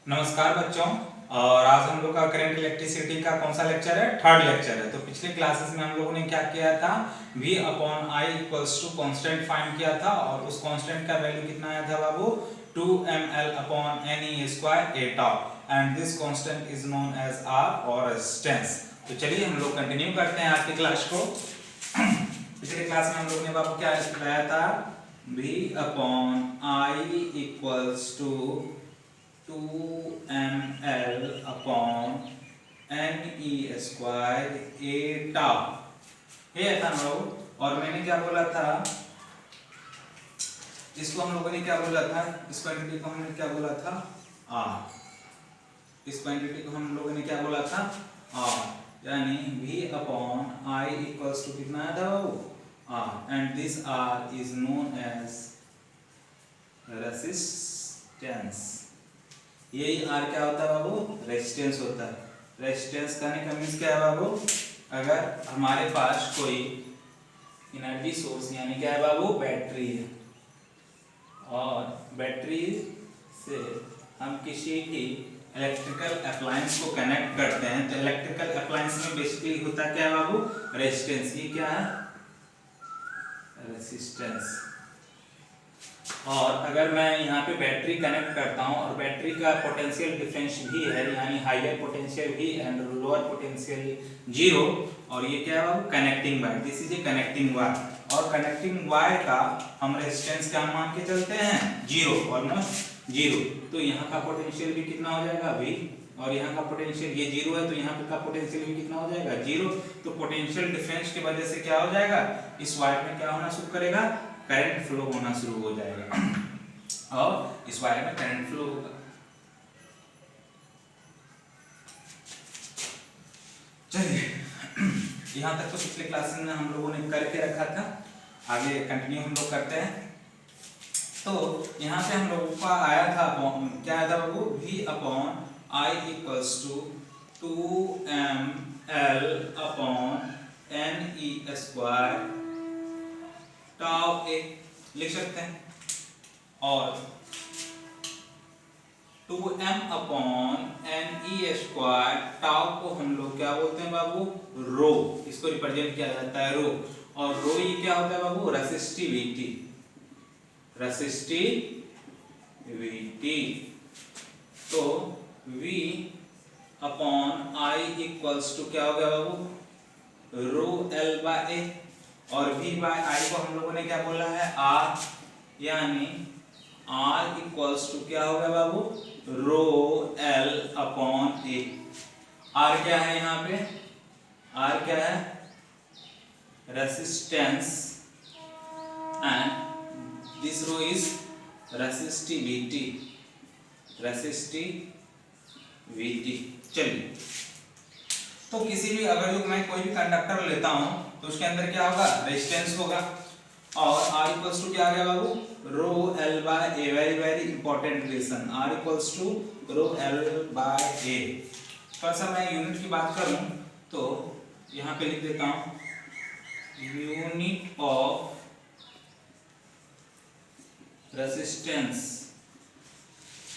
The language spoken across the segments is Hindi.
नमस्कार बच्चों। और आज हम लोग का करंट इलेक्ट्रिसिटी का कौन सा लेक्चर है? थर्ड लेक्चर है। तो पिछले क्लासेस में हम लोगों ने क्या किया था? V upon I equals to constant find किया था और उस कॉन्स्टेंट का वैल्यू कितना आया था बाबू? 2ml upon ne square A tau and this constant is known as R और रेजिस्टेंस। तो चलिए हम लोग कंटिन्यू करते हैं आज की क्लास को। पिछले क्लास में हम लोग ने बाबू क्या बताया था? V upon I equals to 2ml upon ne square A tau, ये था ना लोग। और मैंने क्या बोला था? इसको हम लोगों ने क्या बोला था? इस क्वांटिटी को हमने क्या बोला था? r। इस क्वांटिटी को हम लोगों ने क्या बोला था? r, यानी v upon i equals to कितना था वो? r and this r is known as resistance. यही R क्या होता है बाबू? रेजिस्टेंस होता है। रेजिस्टेंस कहने का मीन्स क्या है बाबू? अगर हमारे पास कोई एनर्जी सोर्स यानी क्या है बाबू? बैटरी है और बैटरी से हम किसी भी इलेक्ट्रिकल अप्लायंस को कनेक्ट करते हैं तो इलेक्ट्रिकल अप्लायंस में बेसिकली होता क्या है बाबू? रेजिस्टेंस। ये क्या है? रेजिस्टेंस। और अगर मैं यहाँ पे बैटरी कनेक्ट करता हूँ और बैटरी का पोटेंशियल डिफरेंस भी है, यानी हायर पोटेंशियल भी एंड लोअर पोटेंशियल जीरो, और ये क्या है बाबू? Connecting wire. This is a connecting wire और कनेक्टिंग वायर का हम रेजिस्टेंस क्या मान के चलते हैं? Zero, almost zero. तो यहाँ का पोटेंशियल भी कितना हो जाएगा? V, और यहाँ का पोटेंशियल ये जीरो है तो यहाँ पे का पोटेंशियल भी कितना हो जाएगा? जीरो। तो पोटेंशियल डिफरेंस की वजह से क्या हो जाएगा? इस वायर में क्या होना शुरू करेगा? करंट फ्लो होना शुरू हो जाएगा और इस वायर में करंट फ्लो होगा। चलिए यहाँ तक तो पिछले क्लास में हम लोगों ने करके रखा था, आगे कंटिन्यू हम लोग करते हैं। तो यहाँ पे हम लोगों का आया था क्या आया था बाबू? V upon I equals to 2ml upon ne square tau A लिख सकते हैं, और 2m upon ne square tau को हम लोग क्या बोलते हैं बाबू? रो। इसको रिप्रेजेंट किया जाता है रो। और रो ये क्या होता है बाबू? रेसिस्टिविटी। रेसिस्टिविटी। तो V upon I equals to क्या हो गया बाबू? रो L बाय ए, और V बाय आई को हम लोगों ने क्या बोला है? R, यानी R इक्वल्स टू क्या हो गया बाबू? Rho L upon A. R क्या है यहाँ पे? R क्या है? Resistance and this rho is resistivity. Resistivity. चलिए, तो किसी भी अगर मैं कोई भी कंडक्टर लेता हूं तो उसके अंदर क्या होगा? रेजिस्टेंस होगा। और R इक्वल्स टू क्या आ गया बाबू? Rho L by A. Very very important relation, R equals to rho L by A. थोड़ा सा मैं यूनिट की बात करूं तो यहाँ पे लिख देता हूं, यूनिट ऑफ रेजिस्टेंस।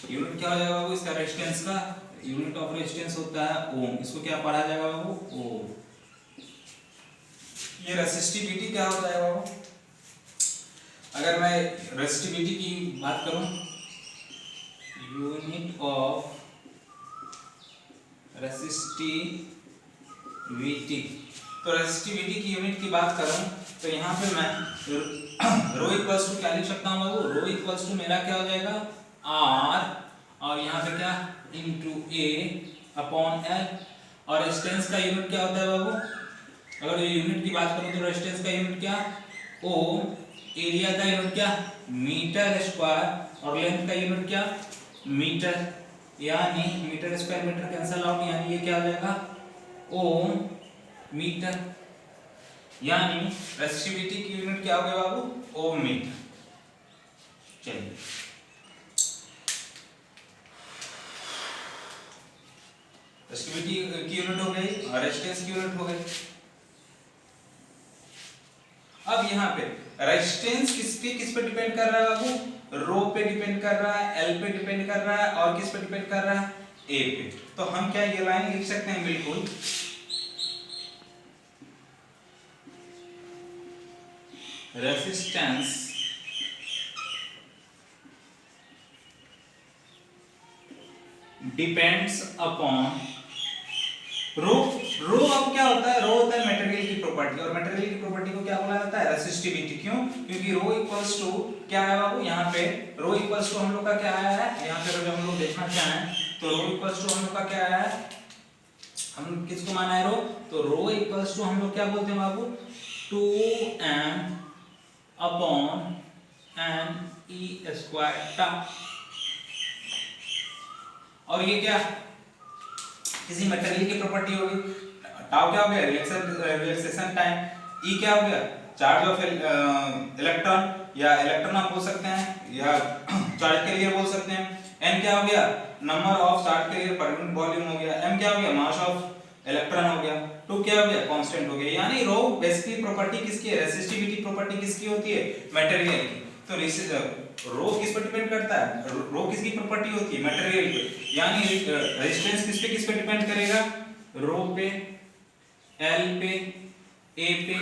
यूनिट क्या हो जाएगा बाबू इसका? रेजिस्टेंस का यूनिट ऑफ रेजिस्टेंस होता है ओम। इसको क्या पढ़ा जाएगा बाबू? ओम। ये रेसिस्टिविटी क्या होता है बाबू? अगर मैं रेसिस्टिविटी की बात करूं, यूनिट ऑफ रेसिस्टिविटी, तो रेसिस्टिविटी की यूनिट की बात करूं तो यहाँ पे मैं रो इक्वल्स टू क्या लिख सकता हूँ बाबू? रो इक्वल्स टू मेरा क्या हो जाएगा? R, और यहाँ पे क्या? इंटू ए अपॉन एल। और रेजिस्टेंस का यूनिट क्या होता है बाबू? अगर ये यूनिट की बात करूं तो रेजिस्टेंस का यूनिट क्या? ओम। एरिया का यूनिट क्या? Metre square. और लेंथ का यूनिट क्या? मीटर। यानी metre square metre cancel out, यानी ये क्या हो जाएगा? Ohm metre. यानी रेसिस्टिविटी की यूनिट क्या हो गया बाबू? Ohm metre. चलिए, रेसिस्टिविटी की यूनिट हो गई और रेजिस्टेंस की यूनिट हो गई। अब यहाँ पे रेजिस्टेंस किस पे डिपेंड कर रहा है बाबू? रो पे डिपेंड कर रहा है, एल पे डिपेंड कर रहा है, और किस पे डिपेंड कर रहा है? ए पे। तो हम क्या ये लाइन लिख सकते हैं बिल्कुल, रेजिस्टेंस डिपेंड्स अपॉन रो। रो अब क्या होता है? रो होता है मटेरियल की प्रॉपर्टी, और मटेरियल की प्रॉपर्टी को क्या बोला जाता है? रेसिस्टिविटी। क्यों? क्योंकि रो इक्वल्स टू क्या है बाबू? यहाँ पे रो इक्वल्स टू हम लोग का क्या आया है? यहाँ पे जब हम लोग देखना चाहें तो रो इक्वल्स टू हम लोग का क्या आया है? हम किसको माना है रो? तो रो इक्वल्स टू हम लोग क्या बोलते हैं बाबू? 2m upon n e square टा। और ये क्या किसी मटेरियल की प्रॉपर्टी होगी। टाउ क्या हो गया? Relaxation time. ई क्या हो गया? चार्ज ऑफ इलेक्ट्रॉन, या इलेक्ट्रॉन आप बोल सकते हैं, या चार्ज कैरियर बोल सकते हैं। एन क्या हो गया? Number of charge carrier per unit volume हो गया। एम क्या हो गया? मास ऑफ इलेक्ट्रॉन हो गया। टू क्या हो गया? कांस्टेंट हो गया। यानी रो बेसिकली प्रॉपर्टी किसकी है? रेसिस्टिविटी प्रॉपर्टी किसकी होती है? मटेरियल की। तो रो किस पर डिपेंड करता है? रो किसकी प्रॉपर्टी होती है? मटेरियल पे। यानी रेजिस्टेंस किस पे डिपेंड करेगा? रो पे, एल पे, ए पे।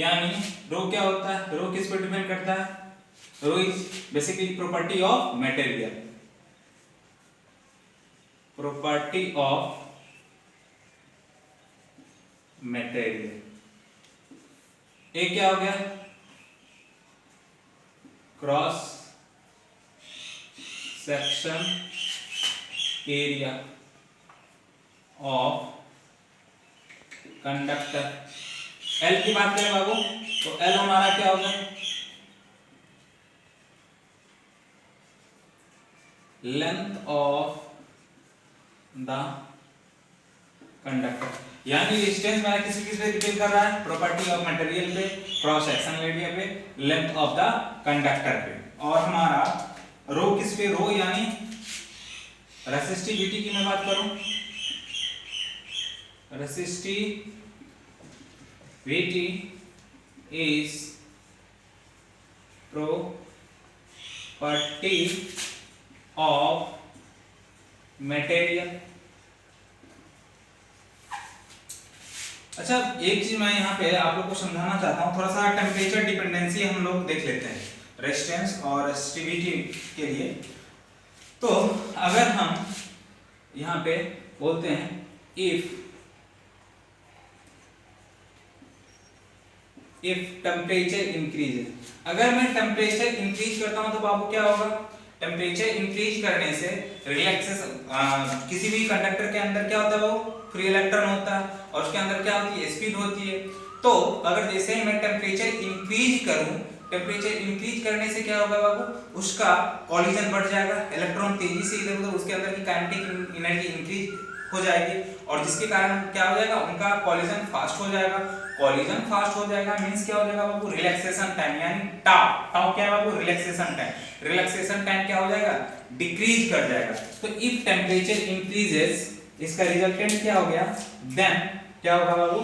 यानी रो क्या होता है? रो किस पे डिपेंड करता है? Rho is basically property of material, property of material. A क्या हो गया? Cross section area of conductor. L की बात करें बाबू तो एल हमारा क्या होगा? Length of the conductor. यानी डिस्टेंस मेरा किस पे डिपेंड कर रहा है? प्रॉपर्टी ऑफ मटेरियल पे, क्रॉस सेक्शन एरिया पे, लेंथ ऑफ द कंडक्टर पे। और हमारा रो किस पे? रो यानी रेसिस्टिविटी की मैं बात करूं, resistivity is property of material. अच्छा, एक चीज मैं यहाँ पे आप लोग को समझाना चाहता हूँ, थोड़ा सा टेम्परेचर डिपेंडेंसी हम लोग देख लेते हैं रेजिस्टेंस और रेसिस्टिविटी के लिए। तो अगर हम यहाँ पे बोलते हैं इफ टेम्परेचर इंक्रीज, अगर मैं टेम्परेचर इंक्रीज करता हूँ तो बाबू क्या होगा? टेम्परेचर इंक्रीज करने से रिलैक्सेशन, किसी भी कंडक्टर के अंदर क्या होता है? वो फ्री इलेक्ट्रॉन होता है, और उसके अंदर क्या होती है? स्पीड होती है। तो अगर जैसे ही मैं टेम्परेचर इंक्रीज करूं, टेम्परेचर इंक्रीज करने से क्या होगा बाबू? उसका कॉलिजन बढ़ जाएगा, इलेक्ट्रॉन तेजी से इधर उधर, उसके अंदर की काइनेटिक एनर्जी इंक्रीज हो जाएगी, और जिसके कारण क्या हो जाएगा? उनका कॉलिजन फास्ट हो जाएगा। कॉलिजन फास्ट हो जाएगा मींस क्या हो जाएगा बाबू? रिलैक्सेशन टाइम, यानी टाउ। टाउ क्या है बाबू? Relaxation time. रिलैक्सेशन टाइम क्या हो जाएगा? डिक्रीज कर जाएगा। तो इफ टेम्परेचर इंक्रीजेस, इसका रिजल्टेंट क्या हो गया? देन क्या होगा बाबू?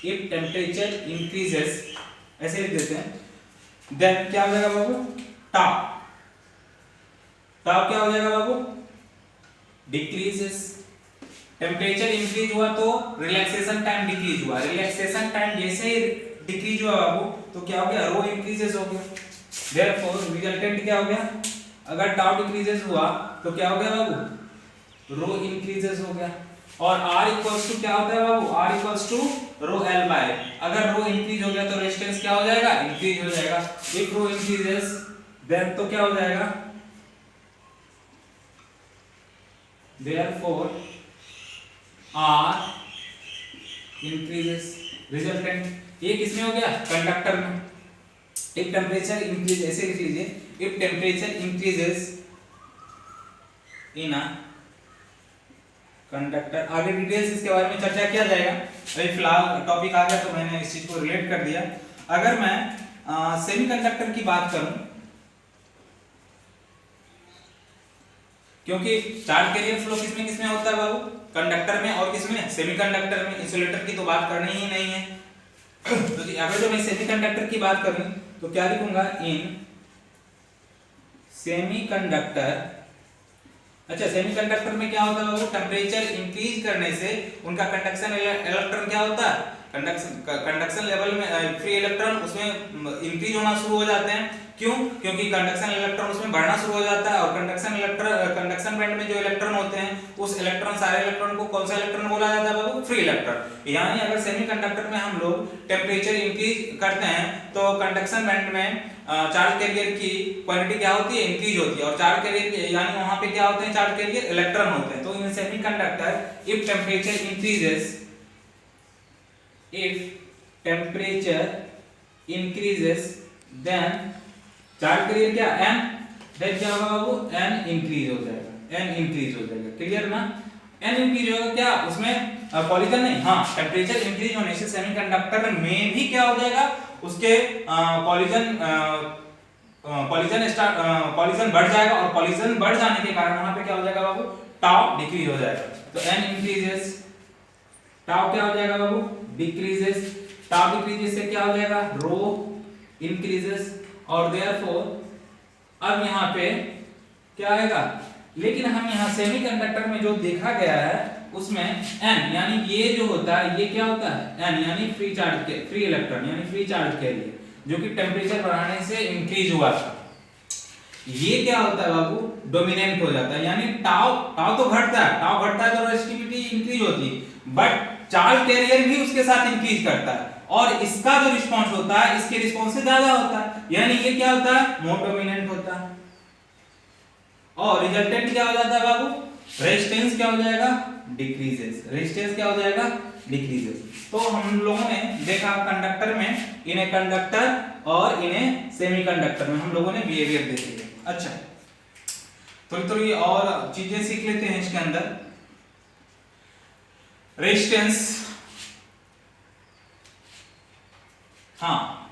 इफ टेम्परेचर इंक्रीजेस, ऐसे लिख देते हैं, देन क्या हो जाएगा बाबू? टाउ। टाउ क्या हो जाएगा बाबू? डिक्रीजेस। टेम्परेचर इंक्रीज हुआ तो रिलैक्सेशन टाइम डिक्रीज हुआ। रिलैक्सेशन टाइम जैसे ही डिक्रीज हुआ बाबू तो क्या हो गया? रो इंक्रीजेस हो गया। देयरफॉर रिजल्टेंट क्या हो गया? अगर टाउ डिक्रीजेस हुआ तो क्या हो गया बाबू? रो इंक्रीजेस हो गया। और R इक्वल्स टू क्या होता है बाबू? R equals to rho L by. अगर रो इंक्रीज हो गया तो रेजिस्टेंस क्या हो जाएगा? इंक्रीज हो जाएगा। इफ रो इंक्रीजेस देन तो क्या हो जाएगा? Therefore R increases. रिजल्टेंट ये किसमें हो गया? कंडक्टर में। इफ टेम्परेचर इंक्रीज, ऐसे लिख लीजिए, if temperature increases in a conductor. आगे डिटेल्स इसके बारे में चर्चा किया जाएगा, अभी फिलहाल टॉपिक आ गया तो मैंने इस चीज को रिलेट कर दिया। अगर मैं सेमीकंडक्टर की बात करूं, क्योंकि चार्ज कैरियर फ्लो किसमें किसमें होता है बाबू? कंडक्टर में और किसमें? सेमीकंडक्टर में। इंसुलेटर की तो बात करनी ही नहीं है। तो अगर जो मैं सेमीकंडक्टर की बात करूं तो क्या लिखूंगा, इन सेमीकंडक्टर। अच्छा, सेमीकंडक्टर में क्या होता है बाबू, टेम्परेचर इंक्रीज करने से उनका कंडक्शन इलेक्ट्रॉन क्या होता है, कंडक्शन लेवल में फ्री इलेक्ट्रॉन उसमें इंक्रीज होना शुरू हो जाते हैं। क्यों? क्योंकि कंडक्शन इलेक्ट्रॉन उसमें बढ़ना शुरू हो जाता है, और कंडक्शन बैंड में जो इलेक्ट्रॉन होते हैं उस इलेक्ट्रॉन, सारे इलेक्ट्रॉन को कौन सा इलेक्ट्रॉन बोला जाता है बाबू, फ्री इलेक्ट्रॉन। यानी अगर सेमीकंडक्टर में हम लोग टेम्परेचर इंक्रीज करते हैं तो कंडक्शन बैंड में चार्ज कैरियर की क्वांटिटी क्या होती है, इंक्रीज होती है, और चार्ज कैरियर यानी वहां पे क्या होते हैं, चार्ज कैरियर इलेक्ट्रॉन होते हैं। तो in semiconductor if temperature increases, if temperature increases then charge carrier क्या n, देन क्या होगा बाबू, n इंक्रीज हो जाएगा, n इंक्रीज हो जाएगा। क्लियर ना, n इंक्रीज होगा क्या उसमें, पॉलीजन नहीं, हाँ टेम्परेचर इंक्रीज होने से सेमीकंडक्टर में भी क्या हो जाएगा, उसके पॉलीजन बढ़ जाएगा, और पॉलीजन बढ़ जाने के कारण वहां पे क्या हो जाएगा बाबू, टाउ डिक्रीज हो जाएगा। तो n इंक्रीजेस, टाउ क्या हो जाएगा बाबू, डिक्रीजेस, टाउ डिक्रीजेस से क्या हो जाएगा, रो इंक्रीजेस, और देयरफॉर अब यहाँ पे क्या आएगा, लेकिन हम यहाँ सेमीकंडक्टर में जो देखा गया है उसमें n यानी ये जो होता है ये क्या होता है, n यानी फ्री चार्ज के फ्री इलेक्ट्रॉन यानी फ्री चार्ज कैरियर, जो कि टेम्परेचर बढ़ाने से इंक्रीज हुआ था, ये क्या होता है बाबू, डोमिनेंट हो जाता है। यानी टाउ तो घटता है तो रेजिस्टिविटी इंक्रीज होती है, बट चार्ज कैरियर भी उसके साथ इंक्रीज करता है, और इसका जो रिस्पांस होता है इसके रिस्पांस से ज्यादा होता है, यानी ये क्या होता है, मोर डोमिनेंट होता है, और रिजल्टेंट क्या हो जाता है बाबू, रेजिस्टेंस क्या हो जाएगा, डिक्रीजेस, रेजिस्टेंस क्या हो जाएगा, डिक्रीजेस। तो हम लोगों ने देखा कंडक्टर में, इन्हें कंडक्टर और इन्हें सेमीकंडक्टर में हम लोगों ने बिहेवियर देखे। अच्छा, थोड़ी और चीजें सीख लेते हैं इसके अंदर। रेजिस्टेंस, हाँ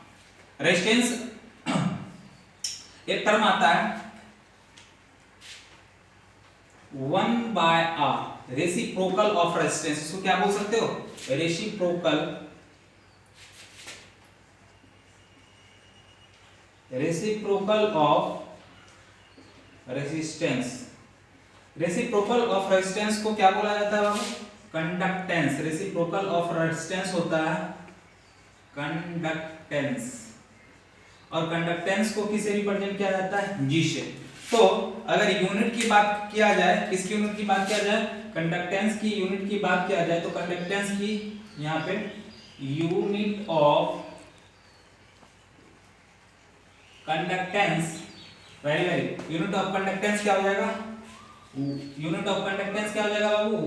रेजिस्टेंस एक टर्म आता है 1/r, रेसिप्रोकल ऑफ रेजिस्टेंस। इसको क्या बोल सकते हो, reciprocal of resistance. Reciprocal of resistance को क्या बोला जाता है बाबू, कंडक्टेंस। रेसिप्रोकल ऑफ रेजिस्टेंस होता है कंडक्टेंस, और कंडक्टेंस को किससे रिप्रेजेंट किया जाता है, जी से। तो अगर यूनिट की बात किया जाए, किसकी यूनिट की बात किया जाए, कंडक्टेंस की यूनिट की बात किया जाए, तो कंडक्टेंस की यहाँ पे unit of conductance, unit of conductance क्या हो जाएगा, यूनिट ऑफ कंडक्टेंस क्या हो जाएगा बाबू,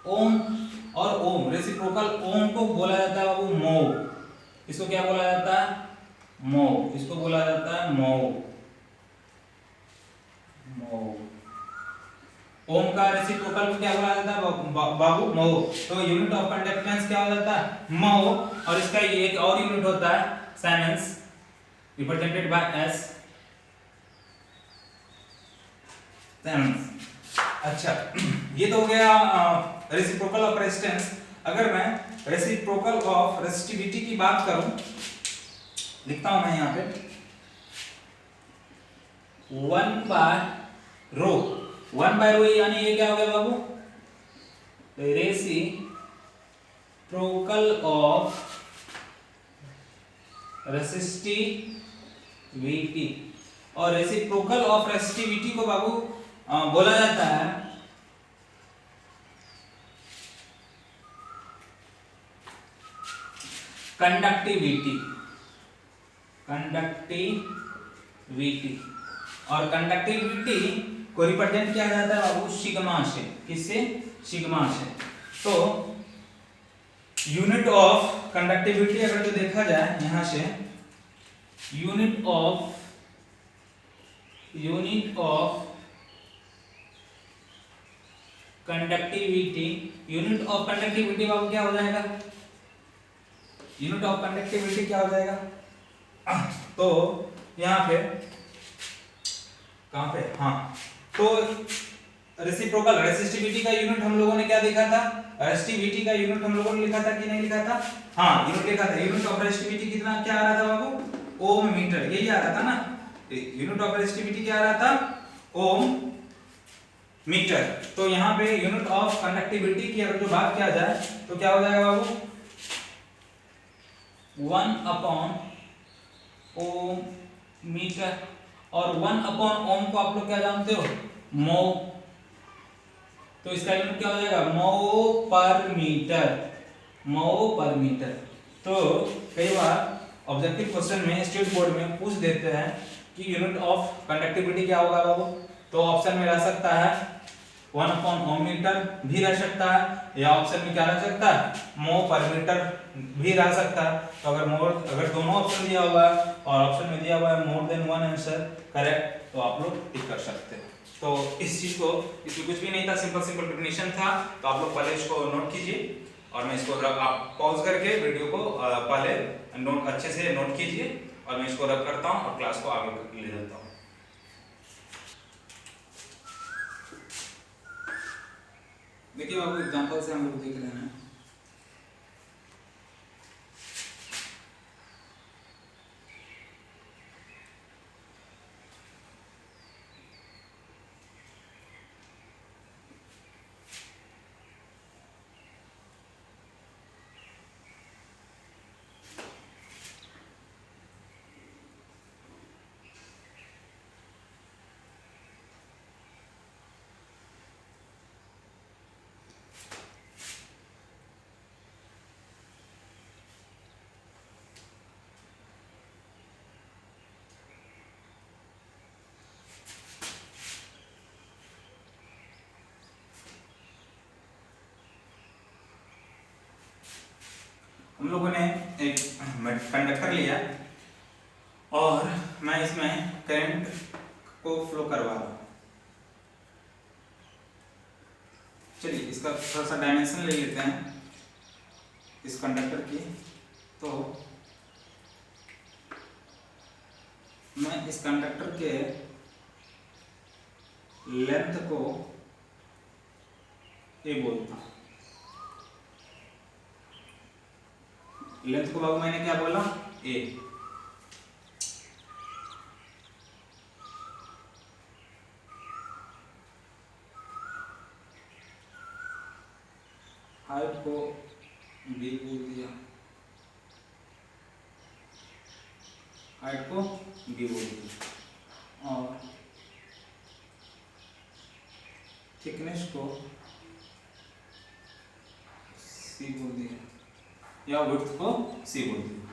1/ओम, और ओम रेसिप्रोकल ओम को बोला जाता है बाबू मोव। इसको क्या बोला जाता है, मोव, इसको बोला जाता है मोव। ओम का रेसिप्रोकल को क्या बोला जाता है बाबू, मोव। तो यूनिट ऑफ कंडक्टेंस क्या हो जाता है, मोव, और इसका एक और यूनिट होता है साइमेंस, रिप्रेजेंटेड बाय एस, साइमेंस। अच्छा, ये तो हो गया रेसिप्रोकल ऑफ रेजिस्टेंस। अगर मैं रेसिप्रोकल ऑफ रेसिस्टिविटी की बात करूं, लिखता हूं मैं यहाँ पे 1/ρ, 1/ρ यानी ये क्या हो गया बाबू, रेसिप्रोकल ऑफ रेसिस्टिविटी। और रेसिप्रोकल ऑफ रेसिस्टिविटी को बाबू बोला जाता है कंडक्टिविटी, और कंडक्टिविटी को रिप्रेजेंट किया जाता है बाबू सिग्मा से। किससे, सिग्मा से। तो यूनिट ऑफ कंडक्टिविटी अगर जो देखा जाए यहाँ से, यूनिट ऑफ कंडक्टिविटी बाबू क्या हो जाएगा, यूनिट ऑफ कंडक्टिविटी क्या हो जाएगा, तो यहाँ पे कहाँ पे, हाँ, तो रेसिप्रोकल रेसिस्टिविटी का यूनिट हम लोगों ने क्या देखा था, रेसिस्टिविटी का यूनिट हम लोगों ने लिखा था कि नहीं लिखा था, हाँ यूनिट लिखा था। यूनिट ऑफ रेसिस्टिविटी कितना क्या आ रहा था बाबू, ओम मीटर, यही आ रहा था ना। यूनिट ऑफ रेसिस्टिविटी क्या आ रहा था, ओम मीटर। तो यहाँ पे यूनिट ऑफ कंडक्टिविटी की अगर जो बात किया जाए तो क्या हो जाएगा बाबू, 1 अपॉन ओम मीटर, और 1 अपॉन ओम को आप लोग क्या जानते हो, मो, तो इसका यूनिट क्या हो जाएगा, मो पर मीटर, मो पर मीटर। तो कई बार ऑब्जेक्टिव क्वेश्चन में स्टेट बोर्ड में पूछ देते हैं कि यूनिट ऑफ कंडक्टिविटी क्या होगा बाबू, तो ऑप्शन में रह सकता है 1 अपॉन ओम मीटर भी रह सकता है, या ऑप्शन में क्या रह सकता है, मो पर मीटर भी रह सकता है। तो अगर दोनों ऑप्शन दिया हुआ है और ऑप्शन में दिया हुआ है more than one answer correct, तो आप लोग टिक कर सकते हैं। तो इस चीज को, इसमें कुछ भी नहीं था, सिंपल डेफिनेशन था। तो आप लोग पहले इसको नोट कीजिए, और मैं इसको आप पॉज करके वीडियो को पहले नोट अच्छे से नोट कीजिए, और मैं इसको रख करता हूँ और क्लास को आगे ले जाता हूँ। देखिए बाबू, एग्जांपल से हम लोग देख रहे हैं। हम लोगों ने एक कंडक्टर लिया और मैं इसमें करंट को फ्लो करवा रहा हूँ। चलिए इसका थोड़ा सा डायमेंशन ले लेते हैं इस कंडक्टर की। तो मैं इस कंडक्टर के लेंथ को ए बोलता हूँ। लेंथ को बाबू मैंने क्या बोला, ए। हाइट को बी बोल दिया, हाइट को बी बोल दिया, और थिकनेस को सी बोल दिया, या विड्थ को सी बोल दिया।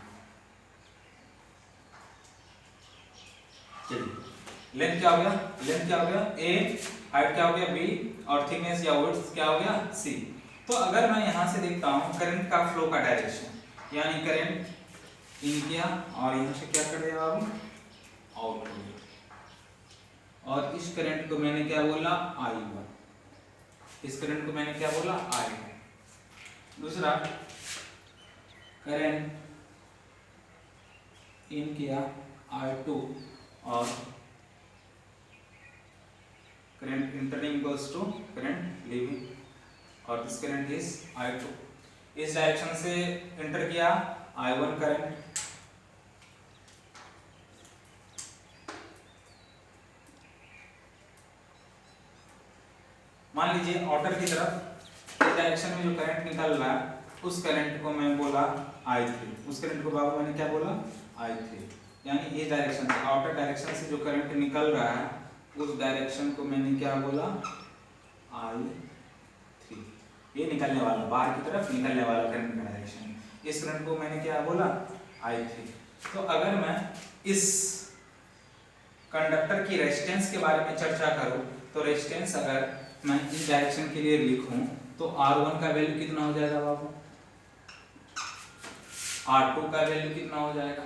चलिए लेंथ क्या हो गया, लेंथ क्या हो गया ए, हाइट क्या हो गया बी, और थिकनेस या विड्थ क्या हो गया सी। तो अगर मैं यहां से देखता हूं करंट का फ्लो का डायरेक्शन, यानी करंट इन किया और यहां से क्या कर दिया बाबू, आउट हो गया, और इस करंट को मैंने क्या बोला, I1, इस करंट को मैंने क्या बोला, I1। दूसरा करंट इन किया I2, और current entering equals to current leaving, और दिस करंट इज I2। इस डायरेक्शन से एंटर किया I1 करंट, मान लीजिए आउटर की तरफ इस डायरेक्शन में जो करंट निकल रहा है उस करंट को मैं बोला I3, उस करंट को बाबू मैंने क्या बोला, I3। यानी इस डायरेक्शन से, आउटर डायरेक्शन से जो करंट निकल रहा है उस डायरेक्शन को मैंने क्या बोला, I3। ये निकलने वाला, बाहर की तरफ निकलने वाला करंट का डायरेक्शन, इस करंट को मैंने क्या बोला, I3। तो अगर मैं इस कंडक्टर की रेजिस्टेंस के बारे में चर्चा करूं, तो रेजिस्टेंस अगर मैं इस डायरेक्शन के लिए लिखूं तो R1 का वैल्यू कितना हो जाएगा बाबू, R2 का वैल्यू कितना हो जाएगा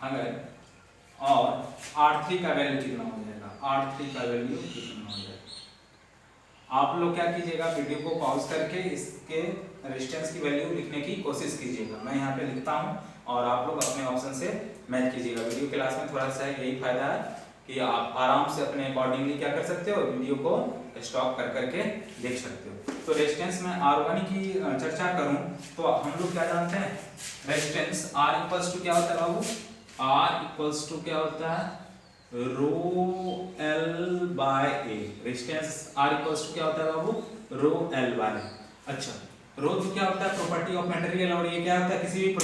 अगर, और R3 का वैल्यू कितना हो जाएगा, R3 का वैल्यू कितना हो जाएगा। आप लोग क्या कीजिएगा, वीडियो को पॉज करके इसके रेजिस्टेंस की वैल्यू लिखने की कोशिश कीजिएगा। मैं यहाँ पे लिखता हूँ और आप लोग अपने ऑप्शन से मैच कीजिएगा। वीडियो क्लास में थोड़ा सा यही फायदा है कि आप आराम से अपने अकॉर्डिंगली क्या कर सकते हो, वीडियो को स्टॉप कर करके देख सकते हो। तो रेजिस्टेंस में R1 की चर्चा करूं तो हम लोग क्या जानते हैं, रेजिस्टेंस R इक्वल्स टू क्या होता है बाबू, R इक्वल्स टू क्या होता है, rho L by A। Resistance R equals to क्या होता है बाबू, रो L बाय A। अच्छा, रो तो क्या होता है, प्रॉपर्टी ऑफ मटेरियल, और ये क्या होता है, किसी भी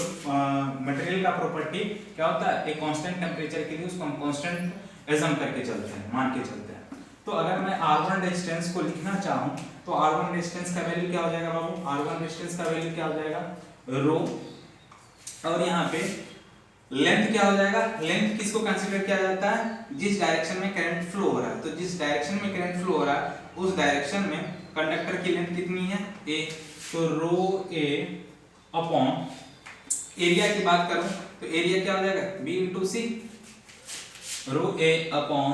मटेरियल का प्रॉपर्टी क्या होता है, एक कांस्टेंट टेम्परेचर के लिए उसको हम कांस्टेंट एज्यूम करके चलते हैं, मान के चलते हैं। तो अगर मैं R1 रेजिस्टेंस को लिखना चाहूं तो R1 रेजिस्टेंस का वैल्यू क्या हो जाएगा बाबू, R1 रेजिस्टेंस का वैल्यू क्या हो जाएगा, रो, और यहाँ पे लेंथ क्या हो जाएगा, लेंथ किसको कंसीडर किया जाता है, जिस डायरेक्शन में करंट फ्लो हो रहा है। तो जिस डायरेक्शन में करंट फ्लो हो रहा है उस डायरेक्शन में कंडक्टर की लेंथ कितनी है, a। तो रो a अपॉन एरिया की बात करूं तो एरिया क्या हो जाएगा, b into C, rho a upon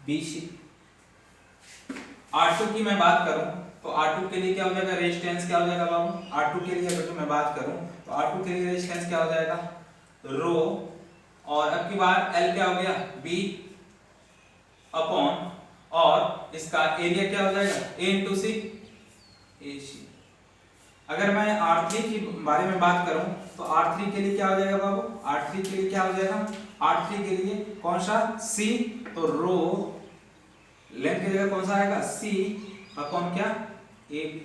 B C. R2 की मैं बात करूं तो R2 के लिए क्या हो जाएगा, रेजिस्टेंस क्या हो जाएगा बाबू, R2 के लिए अगर मैं बात करूं तो R2 के लिए रेजिस्टेंस क्या हो जाएगा, रो, और अब की बार L क्या हो गया, B अपॉन, और इसका एरिया क्या हो जाएगा, A इंटू सी, AC। अगर मैं R3 की बारे में बात करूं तो R3 के लिए क्या हो जाएगा बाबू, R3 के लिए क्या हो जाएगा, R3 के लिए कौन सा, C। तो रो लेंथ की जगह कौन सा आएगा, C अपॉन क्या, AB।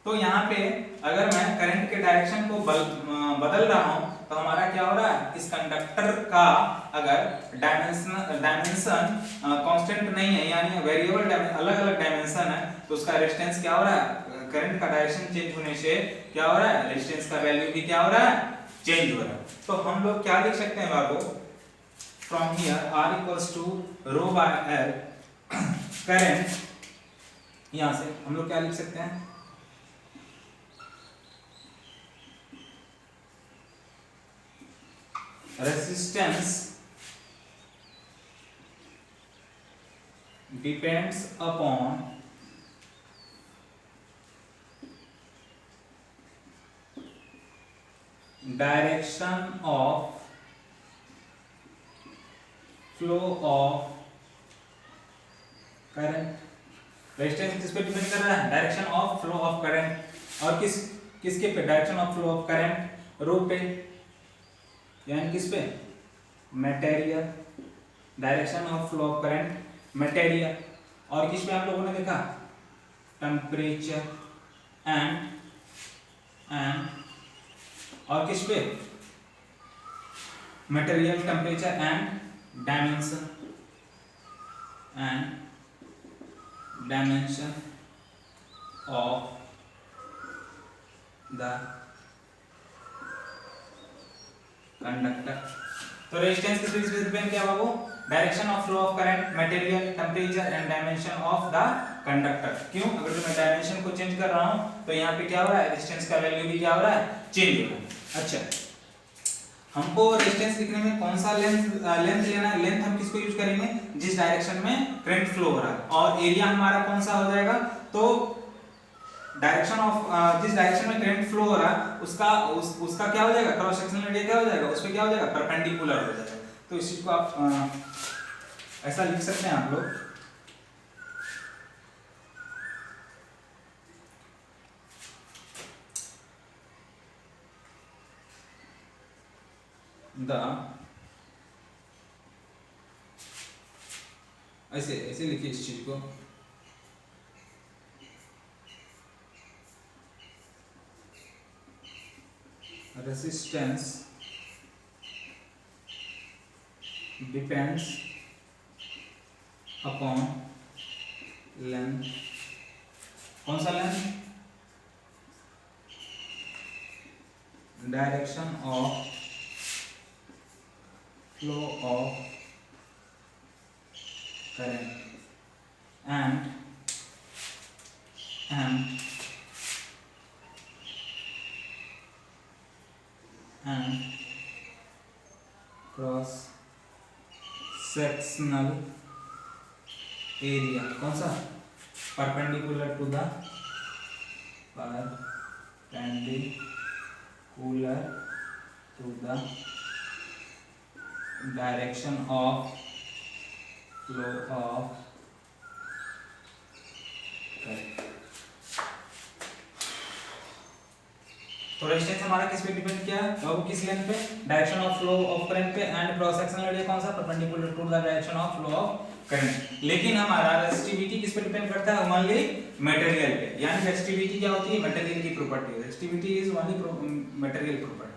तो यहाँ पे अगर मैं करंट के डायरेक्शन को बदल रहा हूं तो हमारा क्या हो रहा है, इस कंडक्टर का अगर डायमेंशन कांस्टेंट नहीं है, यानी वेरिएबल अलग अलग डायमेंशन है, तो उसका रेजिस्टेंस क्या हो रहा है, करंट का डायरेक्शन चेंज होने से क्या हो रहा है, रेजिस्टेंस का वैल्यू भी क्या हो रहा है, चेंज हो रहा है। तो हम लोग क्या लिख सकते हैं बाबू, from here R equals to rho by L current, यहां से हम लोग क्या लिख सकते हैं, resistance depends upon direction of flow of current। Resistance किस पे डिपेंड कर रहा है, direction of flow of current, और किसके पे, direction of flow of current, rho पे, यानी किस पे, material, direction of flow of current material, और किस पे आप लोगों ने देखा, टेम्परेचर एंड और किस पे, material, temperature and dimension of the conductor. तो रेजिस्टेंस किस पे डिपेंड किया बाबू, direction of flow of current, material, temperature and dimension of the conductor. क्यों, अगर मैं डायमेंशन को चेंज कर रहा हूं तो यहाँ पे क्या हो रहा है, रेजिस्टेंस का वैल्यू भी क्या हो रहा है, चेंज हो रहा है। अच्छा, हमको रेजिस्टेंस लिखने में कौन सा लेंथ लेना है, लेंथ हम किसको यूज करेंगे, जिस डायरेक्शन में करंट फ्लो हो रहा है, और एरिया हमारा कौन सा हो जाएगा, तो डायरेक्शन ऑफ जिस डायरेक्शन में करंट फ्लो हो रहा है उसका क्या हो जाएगा, क्रॉस सेक्शनल एरिया क्या हो जाएगा, उस पे क्या हो जाएगा, परपेंडिकुलर हो जाएगा। तो इस चीज को आप ऐसा लिख सकते हैं आप लोग, ऐसे ऐसे लिखिए इस चीज को, रेजिस्टेंस डिपेंड्स अपॉन लेंथ, कौन सा length, direction of flow of current and cross sectional area, कौन सा, perpendicular to the direction of flow of current. तो रेजिस्टेंस हमारा किस पे डिपेंड किया है, वो किस लेंथ पे, direction of flow of current पे, एंड क्रॉस सेक्शनल एरिया कौन सा, perpendicular to the direction of flow of current. लेकिन हमारा रेजिस्टिविटी किस पे डिपेंड करता है, ओनली मटेरियल पे। यानी रेजिस्टिविटी क्या होती है, मटेरियल की property. Resistivity is only material property.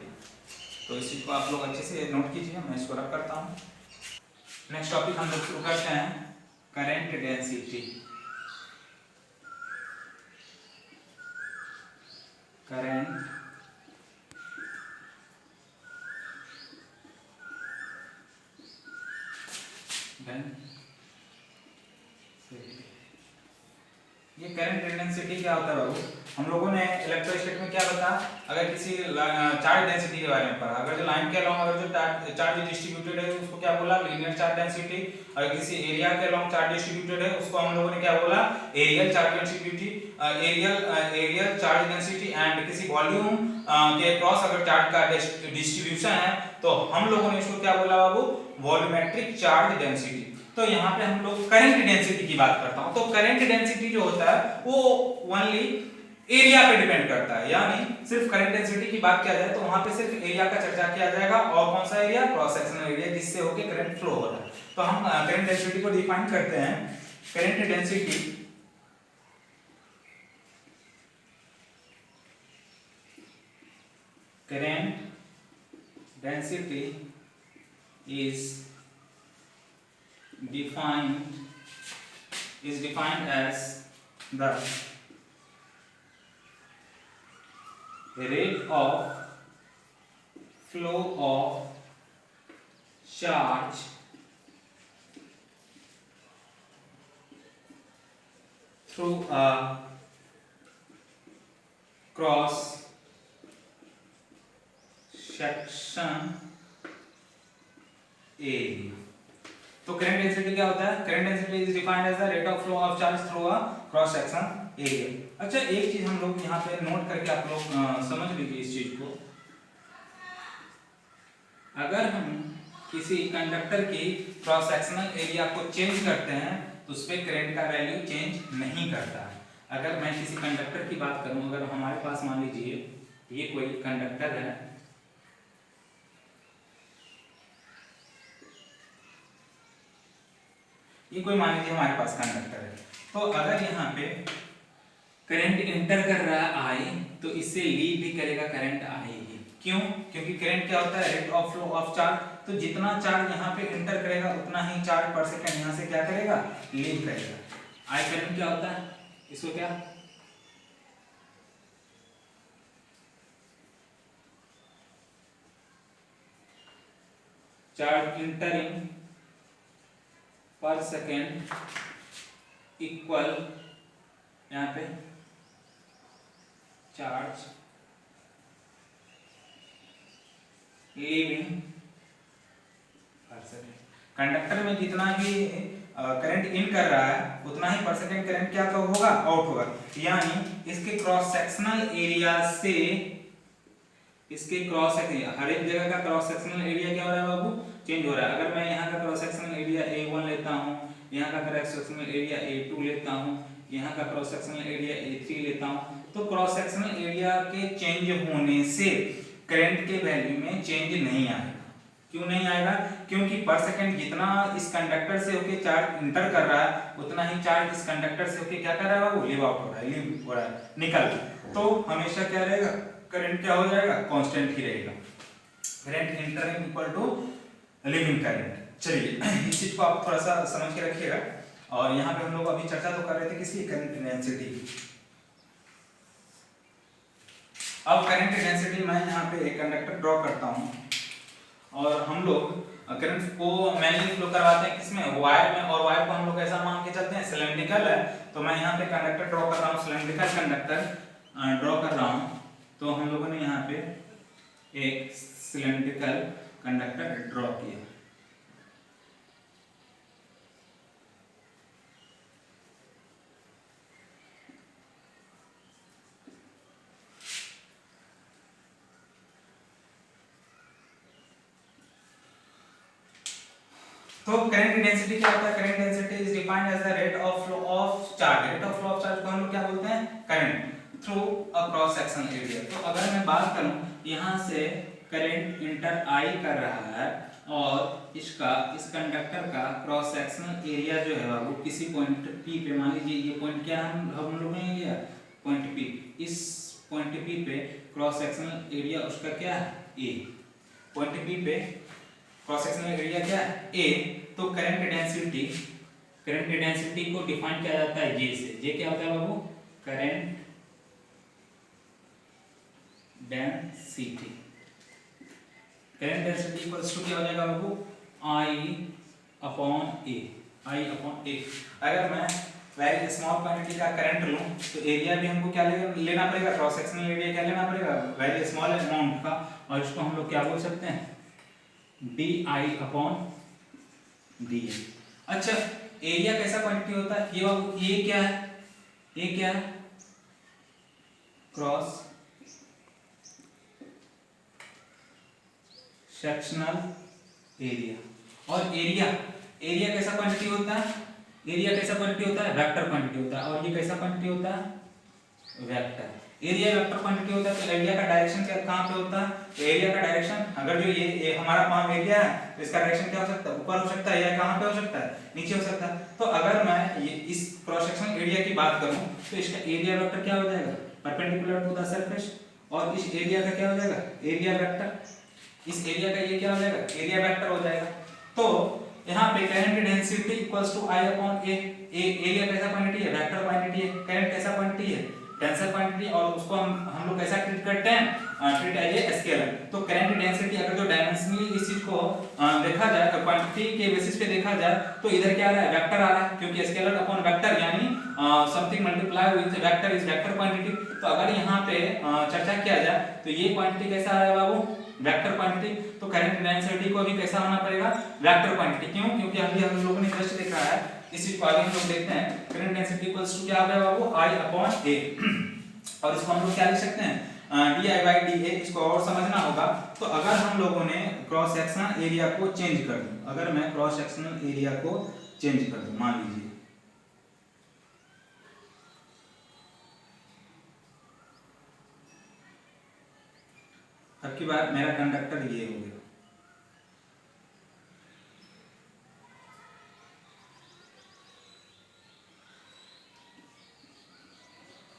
तो इस चीज को आप लोग अच्छे से नोट कीजिए, मैं इसको रख करता हूं। नेक्स्ट टॉपिक हम लोग शुरू करते हैं, करंट डेंसिटी। करंट ये करंट डेंसिटी क्या होता है बाबू, हम लोगों ने इलेक्ट्रोस्टैटिक में क्या बताया, अगर किसी चार्ज डेंसिटी के बारे में पढ़ा, अगर जो लाइन के अलोंग अगर जो चार्ज डिस्ट्रीब्यूटेड है उसको क्या बोला, लीनियर चार्ज डेंसिटी। अगर किसी एरिया के अलोंग चार्ज डिस्ट्रीब्यूटेड है उसको हम लोगों ने क्या बोला, areal charge density. Areal charge density. And किसी वॉल्यूम के क्रॉस अगर चार्ज का डिस्ट्रीब्यूशन है तो हम लोगों ने इसको क्या बोला बाबू, वॉल्यूमेट्रिक चार्ज डेंसिटी। तो यहाँ पे हम लोग करंट डेंसिटी की बात करता हूं। तो करंट डेंसिटी जो होता है वो ओनली एरिया पे डिपेंड करता है, यानी सिर्फ करंट डेंसिटी की बात किया जाए तो वहां पे सिर्फ एरिया का चर्चा किया जाएगा, और कौन सा एरिया, क्रॉस सेक्शनल एरिया जिससे होके करंट फ्लो हो रहा है। तो हम करंट डेंसिटी को डिफाइन करते हैं, current density is defined as the rate of flow of charge through a cross section area। तो करंट डेंसिटी क्या होता है, current density is defined as the rate of flow of charge through a cross section area. अच्छा, एक चीज हम लोग यहाँ पे नोट करके आप लोग समझ लीजिए इस चीज को। अगर हम किसी कंडक्टर की क्रॉस सेक्शनल एरिया को चेंज करते हैं तो उस पर करंट का वैल्यू चेंज नहीं करता है। अगर मैं किसी कंडक्टर की बात करूं, अगर हमारे पास मान लीजिए ये कोई कंडक्टर है, ये कोई मान लीजिए हमारे पास कंडक्टर है, तो अगर यहाँ पे करंट इंटर कर रहा है आई, तो इससे लीव भी करेगा, करंट आएगी। क्यों? क्योंकि करंट क्या होता है, rate of flow of charge. तो जितना चार्ज यहाँ पे इंटर करेगा उतना ही चार्ज पर सेकंड यहाँ से क्या करेगा, लीव करेगा। आई करंट क्या होता है, इसको क्या, चार्ज इंटरिंग पर सेकेंड इक्वल यहाँ पे चार्ज लीविंग पर सेकेंड। कंडक्टर में जितना ही करंट इन कर रहा है उतना ही पर सेकेंड करंट क्या तो होगा, आउट होगा। यानी इसके क्रॉस सेक्शनल एरिया से, इसके क्रॉस सेक्शन, हर एक जगह का क्रॉस सेक्शनल एरिया क्या हो रहा है बाबू, चेंज हो रहा है। अगर मैं यहाँ का क्रॉस सेक्शनल एरिया A1 लेता हूँ, यहाँ का क्रॉस सेक्शनल एरिया A2 लेता हूँ, यहाँ का क्रॉस सेक्शनल एरिया A3 लेता हूँ, तो क्रॉस सेक्शनल एरिया के चेंज होने से करंट के वैल्यू में चेंज नहीं आएगा। क्यों नहीं आएगा? क्योंकि पर सेकंड जितना इस कंडक्टर से होके चार्ज इंटर कर रहा है उतना ही चार्ज इस कंडक्टर से होके क्या कर रहा है, वो लीव आउट हो रहा है, लीव हो रहा है, निकल। तो हमेशा क्या रहेगा, करंट क्या हो जाएगा, कांस्टेंट ही रहेगा। Current entering equal to leaving current. चलिए इस चीज को आप थोड़ा सा समझ के रखिएगा। और यहाँ पे हम लोग अभी चर्चा तो कर रहे थे किसकी, करंट डेंसिटी। अब करंट डेंसिटी मैं यहाँ पे एक कंडक्टर ड्रॉ करता हूँ और हम लोग करंट को मैनुअली फ्लो करवाते हैं किसमें, वायर में। और वायर को हम लोग ऐसा मान के चलते हैं सिलेंड्रिकल है, तो मैं यहाँ पे कंडक्टर ड्रॉ कर रहा हूँ, सिलेंड्रिकल कंडक्टर ड्रॉ कर रहा हूँ। तो हम लोगों ने यहाँ पे एक सिलेंड्रिकल कंडक्टर ड्रॉ किया। तो करंट डेंसिटी क्या होता है? Current density is defined as the rate of flow of charge. Rate of flow of charge को हम लोग क्या बोलते हैं? Current through a cross section area. तो अगर मैं बात करूं यहां से करंट इंटर आई कर रहा है और इसका इस कंडक्टर का क्रॉस सेक्शनल एरिया जो है वो किसी पॉइंट पी पे, मान लीजिए ये पॉइंट क्या हम लोगों ने लिया पॉइंट पी, इस पॉइंट पी पे क्रॉस सेक्शनल एरिया उसका क्या है? ए। पॉइंट पी पे क्रॉस सेक्शनल एरिया क्या है? ए। तो करंट डेंसिटी को डिफाइन किया जाता है जे से। जे क्या होता है बाबू? Current density. Current density equals to क्या हो जाएगा बाबू? आई अपॉन ए। आई अपॉन ए। अगर मैं वेरी स्मॉल क्वांटिटी का करंट लूं तो एरिया भी हमको क्या लेना पड़ेगा? क्रॉस सेक्शनल एरिया क्या लेना पड़ेगा? वेरी स्मॉल अमाउंट का। और इसको हम लोग क्या बोल सकते हैं? डी आई अपॉन डी ए। अच्छा, एरिया कैसा क्वांटिटी होता है? ये बाबू ये क्या है? ये क्या है? Cross sectional area. और एरिया कैसा क्वांटिटी होता है? एरिया कैसा क्वांटिटी होता है? वेक्टर क्वांटिटी होता है। और ये कैसा क्वांटिटी होता है? वेक्टर। एरिया वेक्टर क्वांटिटी होता है तो एरिया का डायरेक्शन कहाँ पे होता है? तो एरिया का डायरेक्शन, अगर जो ये हमारा पाम एरिया है तो इसका डायरेक्शन क्या हो सकता है? ऊपर हो सकता है या कहाँ पे हो सकता है? नीचे हो सकता है। तो अगर मैं ये इस क्रॉस सेक्शनल एरिया की बात करूं तो इसका एरिया वेक्टर क्या हो जाएगा? Perpendicular to the surface. और इस एरिया का क्या हो जाएगा? Area vector. इस एरिया का ये क्या हो जाएगा? एरिया वेक्टर हो जाएगा। तो यहाँ पे current density equals to I upon A. Area कैसा क्वांटिटी है? वेक्टर क्वांटिटी है। करंट कैसा क्वांटिटी है? Tensor quantity. और उसको हम लोग कैसा ट्रीट करते हैं? Treat as a scalar. तो करंट डेंसिटी अगर जो डायमेंशनली इस चीज को देखा जाए तो क्वांटिटी के बेसिस पे देखा जाए तो इधर क्या आ रहा है? वेक्टर आ रहा है, क्योंकि स्केलर अपॉन वेक्टर यानी something multiply with vector is vector quantity. तो अगर यहाँ पे चर्चा किया जाए तो ये क्वांटिटी कैसा आ रहा है बाबू? Vector quantity. तो करंट डेंसिटी को भी कैसा होना पड़ेगा? Vector quantity. क्यों? क्योंकि अभी हम लोगों ने जस्ट देखा है, इसी को आगे हम लोग देखते हैं। करंट डेंसिटी इक्वल्स टू क्या आ गया बाबू? आई अपॉन ए। और इसको हम लोग क्या लिख सकते हैं? D I by D A. इसको और समझना होगा तो अगर हम लोगों ने क्रॉस सेक्शनल एरिया को चेंज कर दूं, अगर मैं क्रॉस सेक्शनल एरिया को चेंज कर दूं, मान लीजिए अब की बार मेरा कंडक्टर ये हो गया,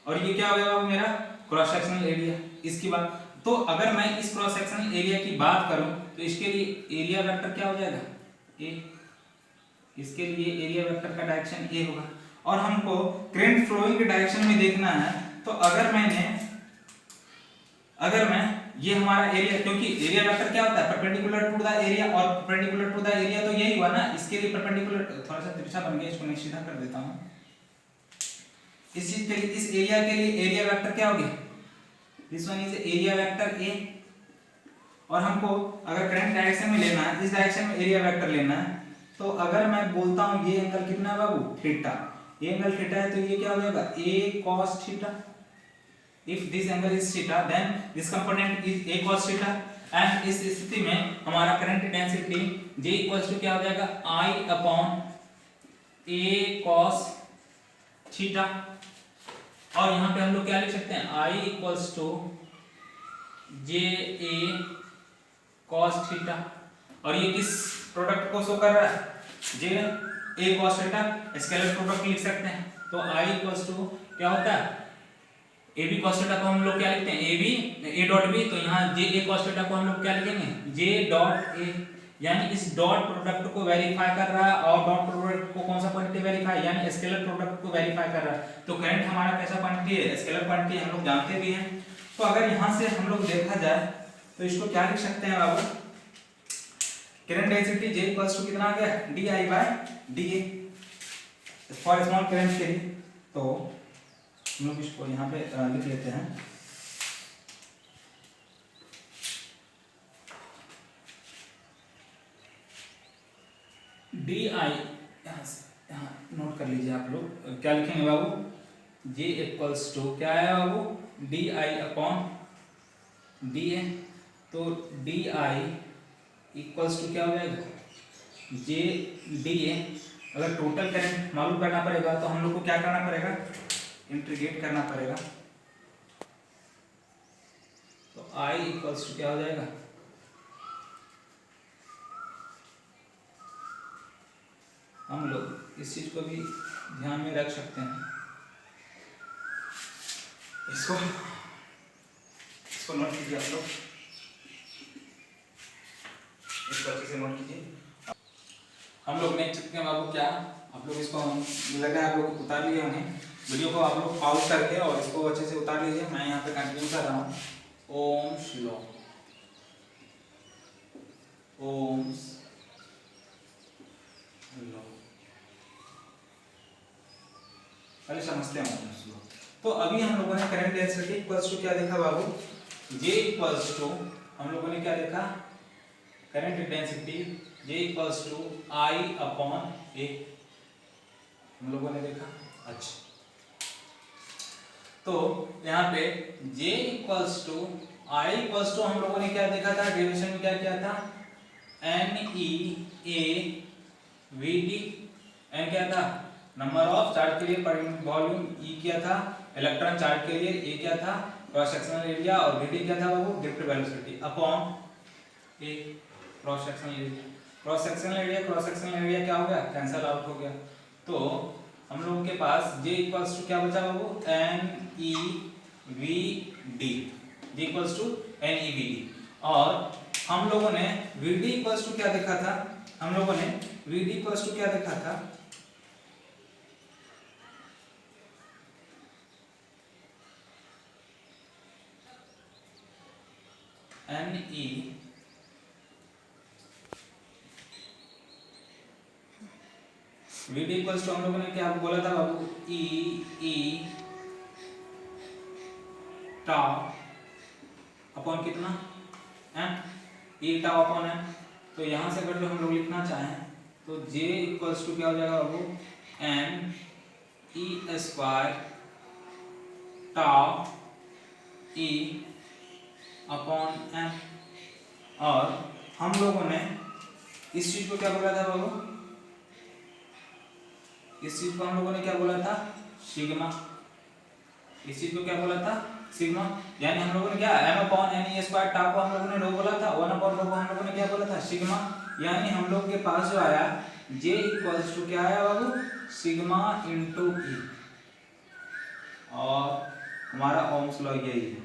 और ये क्या हो गया बाबू? मेरा क्रॉस सेक्शनल एरिया। इसकी बात तो अगर मैं इस क्रॉस सेक्शनल एरिया की बात करूं तो इसके लिए एरिया वेक्टर क्या हो जाएगा? ए। इसके लिए एरिया वेक्टर का डायरेक्शन ए होगा। और हमको करंट फ्लोइंग के डायरेक्शन में देखना है तो अगर मैं ये हमारा एरिया, क्योंकि एरिया वेक्टर क्या होता है? Perpendicular to the area. और परपेंडिकुलर टू द एरिया तो यही हुआ ना, इसके लिए परपेंडिकुलर थोड़ा सा तिरछा बन गया, इसको मैं सीधा कर देता हूं। इस एरिया के लिए एरिया वेक्टर क्या हो गया? This one is area vector A. और हमको अगर करंट डायरेक्शन में लेना है, इस डायरेक्शन में एरिया वेक्टर लेना है, तो अगर मैं बोलता हूं ये एंगल कितना है बाबू? थीटा। ये एंगल थीटा है तो ये क्या हो जाएगा? a cos theta. If this angle is theta then this component is a cos theta. And इस स्थिति में हमारा current density J equals to क्या हो जाएगा? I upon a cos theta. और यहाँ पे हम लोग क्या लिख सकते हैं? I equals to J A cos theta. और ये किस प्रोडक्ट को शो कर रहा है? J A cos theta. Scalar product लिख सकते हैं। तो I इक्वल्स टू क्या होता है? ए बी cos थीटा को हम लोग क्या लिखते हैं? A B A dot B. तो यहाँ जे ए cos थीटा को हम लोग क्या लिखेंगे? J dot A. यानी इस डॉट प्रोडक्ट को वेरीफाई कर रहा है। और डॉट प्रोडक्ट को कौन सा क्वांटिटी वेरीफाई? यानी स्केलर प्रोडक्ट को वेरीफाई कर रहा है। तो करंट हमारा कैसा क्वांटिटी है? स्केलर क्वांटिटी हम लोग जानते भी हैं। तो अगर यहाँ से हम लोग देखा जाए तो इसको क्या लिख सकते हैं बाबू? Current density J equals to कितना आ गया? D I by D A for small current के लिए। तो हम लोग इसको यहाँ पे लिख लेते हैं। डी आई यहाँ नोट कर लीजिए आप लोग, क्या लिखेंगे बाबू? J इक्वल्स टू क्या है बाबू? D I upon D A. तो डी आई इक्वल्स टू क्या हो जाएगा? जे डी ए, अगर टोटल करंट मालूम करना पड़ेगा तो हम लोग को क्या करना पड़ेगा, इंटीग्रेट करना पड़ेगा। तो I इक्वल्स टू क्या हो जाएगा, हम लोग इस चीज को भी ध्यान में रख सकते हैं, इसको नोट कीजिए आप लोग, इसको अच्छे से नोट कीजिए। हम लोग नेक्स्ट चुके हैं बाबू क्या, आप लोग इसको लगा है आप लोग उतार लिए होंगे, वीडियो को आप लोग पॉज करके और इसको अच्छे से उतार लीजिए। मैं यहाँ पे कंटिन्यू कर रहा हूँ। ओम्स लॉ, ओम्स लॉ, पहले समझते हैं ओम्स लॉ। तो अभी हम लोगों ने करंट डेंसिटी इक्वल्स टू क्या देखा बाबू, J इक्वल्स टू, हम लोगों ने क्या देखा, current density J equals to I upon A, हम लोगों ने देखा। अच्छा, तो यहाँ पे J equals to I equals to हम लोगों ने क्या देखा था, डेरिवेशन में क्या किया था, NE/A/VD, N क्या था, नंबर ऑफ चार्ज के लिए पर यूनिट वॉल्यूम, E क्या था, इलेक्ट्रॉन चार्ज के लिए, A क्या था, क्रॉस सेक्शनल एरिया, और VD क्या था वो, drift velocity upon A, cross sectional area. Cross sectional area क्या हो गया, कैंसल आउट हो गया। तो हम लोगों के पास J इक्वल्स टू क्या बचा बाबू, NEVD, J equals to NEVD। और हम लोगों ने VD इक्वल्स टू क्या देखा था, हम लोगों ने VD इक्वल्स टू क्या देखा था, NE VD इक्वल्स टू हम लोगों ने क्या बोला था बाबू, E टाउ अपॉन कितना, M, E tau upon M। तो यहाँ से अगर जो हम लोग लिखना चाहें तो J इक्वल्स टू क्या हो जाएगा बाबू, NE² tau E upon M। और हम लोगों ने इस चीज को क्या बोला था बाबू, इस चीज को हम लोगों ने क्या बोला था, सिग्मा। इस चीज को क्या बोला था, सिग्मा। यानी हम लोगों ने क्या, m अपॉन NE² टाउ को हम लोगों ने रो बोला था, 1 अपॉन रो को हम लोगों ने क्या बोला था, सिग्मा। यानी हम लोग के पास जो आया J इक्वल्स टू क्या आया बाबू, सिग्मा इंटू E। और हमारा ओम्स लॉ यही है,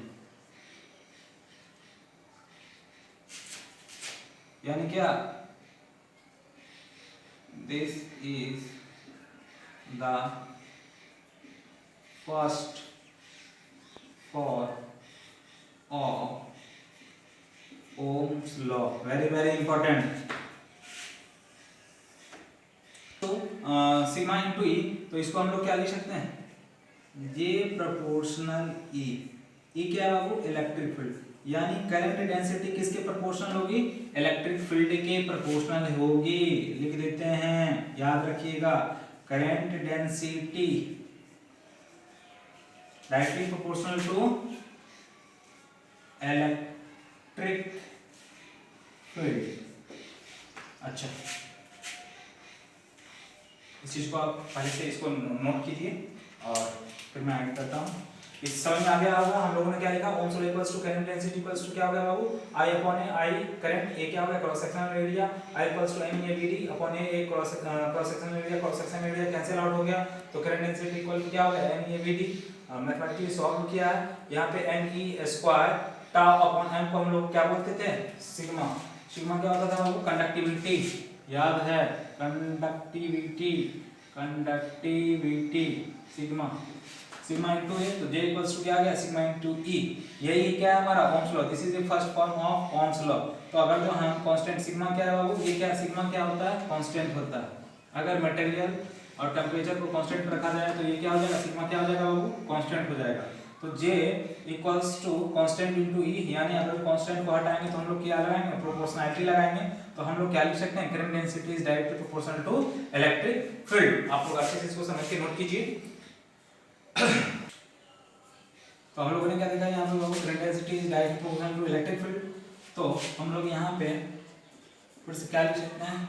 यानी क्या, this is the first for of Ohm's law, very very important. तो सिग्मा इंटू ई, तो इसको हम लोग क्या लिख सकते हैं, J प्रोपोर्शनल E। E क्या है बाबू, इलेक्ट्रिक फील्ड, यानी करंट डेंसिटी किसके प्रोपोर्शनल होगी, इलेक्ट्रिक फील्ड के प्रोपोर्शनल होगी। लिख देते हैं, याद रखिएगा, current density directly proportional to electric field. अच्छा, इस चीज को आप पहले से इसको नोट कीजिए और फिर मैं आगे करता हूँ। इस समझ में आ गया होगा, हम लोगों ने क्या लिखा, Ohm's law equals to current density equals to क्या हो गया बाबू, I upon I current, A क्या हो गया, cross sectional area, I equals to NEVD upon A cross sectional area cancel out हो गया। तो करंट डेंसिटी इक्वल टू क्या हो गया, NEVD। मैथमेटिकली सॉल्व किया है, यहाँ पे NE² टाउ अपॉन M को हम लोग क्या बोलते थे, सिग्मा। सिग्मा क्या होता था बाबू, कंडक्टिविटी, याद है, कंडक्टिविटी सिग्मा, सिग्मा इंटू ए। तो J इक्वल्स टू क्या आ गया, सिग्मा इंटू E। यही क्या है हमारा Ohm's law, this is the first form of Ohm's law. तो अगर जो हम कांस्टेंट सिग्मा क्या है बाबू, ये क्या, सिग्मा क्या होता है, कांस्टेंट होता है। अगर मटेरियल और टेम्परेचर को कांस्टेंट रखा जाए तो ये क्या हो जाएगा, सिग्मा क्या हो जाएगा बाबू, कांस्टेंट हो जाएगा। तो J equals to constant into E, यानी अगर कांस्टेंट को हटाएंगे तो हम लोग क्या लगाएंगे, प्रोपोर्शनैलिटी लगाएंगे। तो हम लोग क्या लिख सकते हैं, current density is directly proportional to electric field. आप लोग अच्छे से इसको समझ के नोट कीजिए। तो हम लोगों ने क्या देखा यहाँ पे बाबू, current density is directly proportional to electric field. तो हम लोग यहाँ पे फिर से क्या लिख सकते हैं,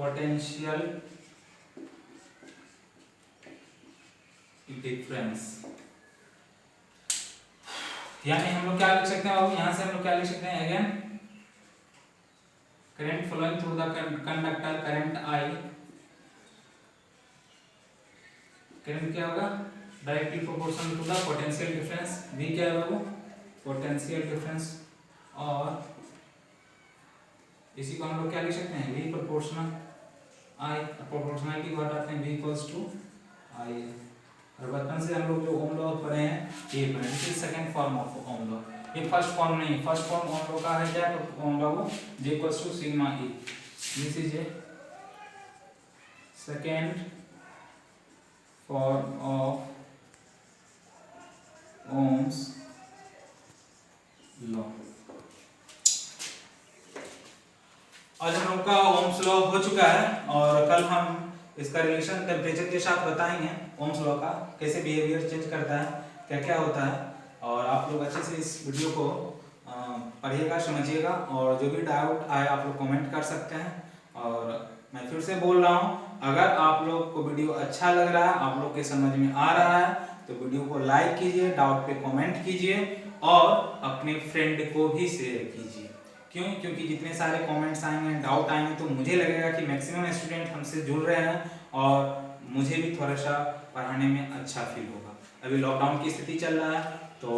पोटेंशियल डिफरेंस। यानी हम लोग क्या लिख सकते हैं बाबू, यहां से हम लोग क्या लिख सकते हैं again, current flowing through the conductor, current I, current क्या होगा directly proportional to the potential difference. V क्या है बाबू, पोटेंशियल डिफरेंस, और इसी को हम लोग क्या लिख सकते हैं, V प्रोपोर्शनल I, प्रोपोर्शनलिटी को हटाते हैं, V इक्वल्स टू I। और बचपन से हम लोग जो ओम लॉ पढ़े हैं ये पढ़े, this is second form of Ohm law. ये फर्स्ट फॉर्म नहीं, फर्स्ट फॉर्म ओम लॉ का है क्या, Ohm law J equals to sigma E। This is a second form of Ohm's law. आज हम लोग का ओम्स लॉ हो चुका है, और कल हम इसका रिलेशन टेम्परेचर के साथ बताएंगे, ओम्स लॉ का कैसे बिहेवियर चेंज करता है, क्या क्या होता है। और आप लोग अच्छे से इस वीडियो को पढ़िएगा, समझिएगा, और जो भी डाउट आए आप लोग कमेंट कर सकते हैं। और मैं फिर से बोल रहा हूँ, अगर आप लोग को वीडियो अच्छा लग रहा है, आप लोग के समझ में आ रहा है, तो वीडियो को लाइक कीजिए, डाउट पे कमेंट कीजिए, और अपने फ्रेंड को भी शेयर कीजिए। क्यों, क्योंकि जितने सारे कमेंट्स आएंगे, डाउट आएंगे, तो मुझे लगेगा कि मैक्सिमम स्टूडेंट हमसे जुड़ रहे हैं, और मुझे भी थोड़ा सा पढ़ाने में अच्छा फील होगा। अभी लॉकडाउन की स्थिति चल रहा है, तो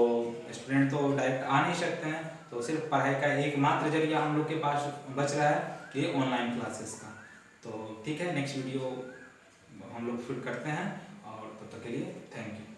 स्टूडेंट तो डायरेक्ट आ नहीं सकते हैं, तो सिर्फ पढ़ाई का एकमात्र जरिया हम लोग के पास बच रहा है, ये ऑनलाइन क्लासेस का। तो ठीक है, नेक्स्ट वीडियो हम लोग शूट करते हैं, और तब तक के लिए थैंक यू।